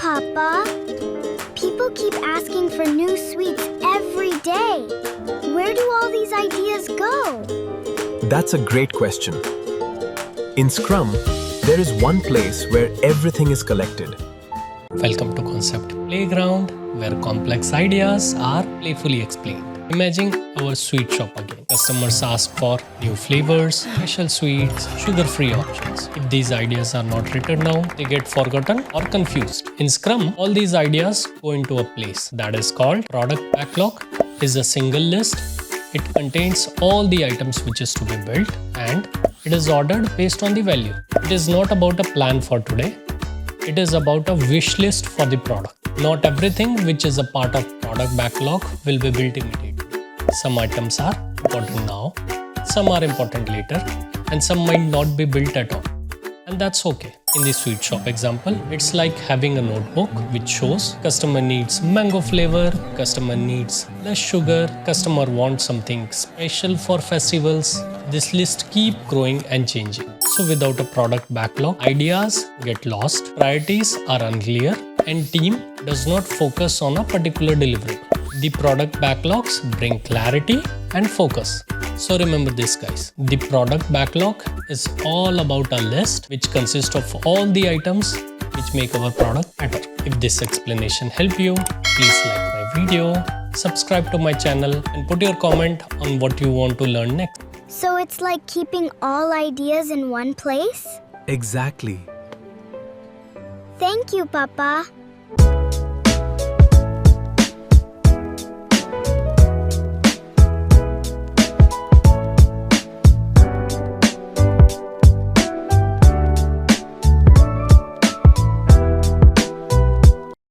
Papa. People keep asking for new sweets every day. Where do all these ideas go? That's a great question. In Scrum, there is one place where everything is collected. Welcome to Concept Playground, where complex ideas are playfully explained. Imagine our sweet shop again. Customers ask for new flavors, special sweets, sugar-free options. If these ideas are not written down, they get forgotten or confused. In Scrum, all these ideas go into a place that is called Product Backlog. It is a single list. It contains all the items which is to be built, and it is ordered based on the value. It is not about a plan for today. It is about a wish list for the product. Not everything which is a part of product backlog will be built immediately. Some items are important now, some are important later, and some might not be built at all. And that's okay. In the sweet shop example, it's like having a notebook which shows customer needs mango flavor, customer needs less sugar, customer wants something special for festivals. This list keep growing and changing. So without a product backlog, ideas get lost, priorities are unclear, and team does not focus on a particular deliverable. The product backlogs bring clarity and focus. So remember this, guys. The product backlog is all about a list which consists of all the items which make our product better. If this explanation helped you, please like my video, subscribe to my channel, and put your comment on what you want to learn next. So it's like keeping all ideas in one place? Exactly. Thank you, Papa.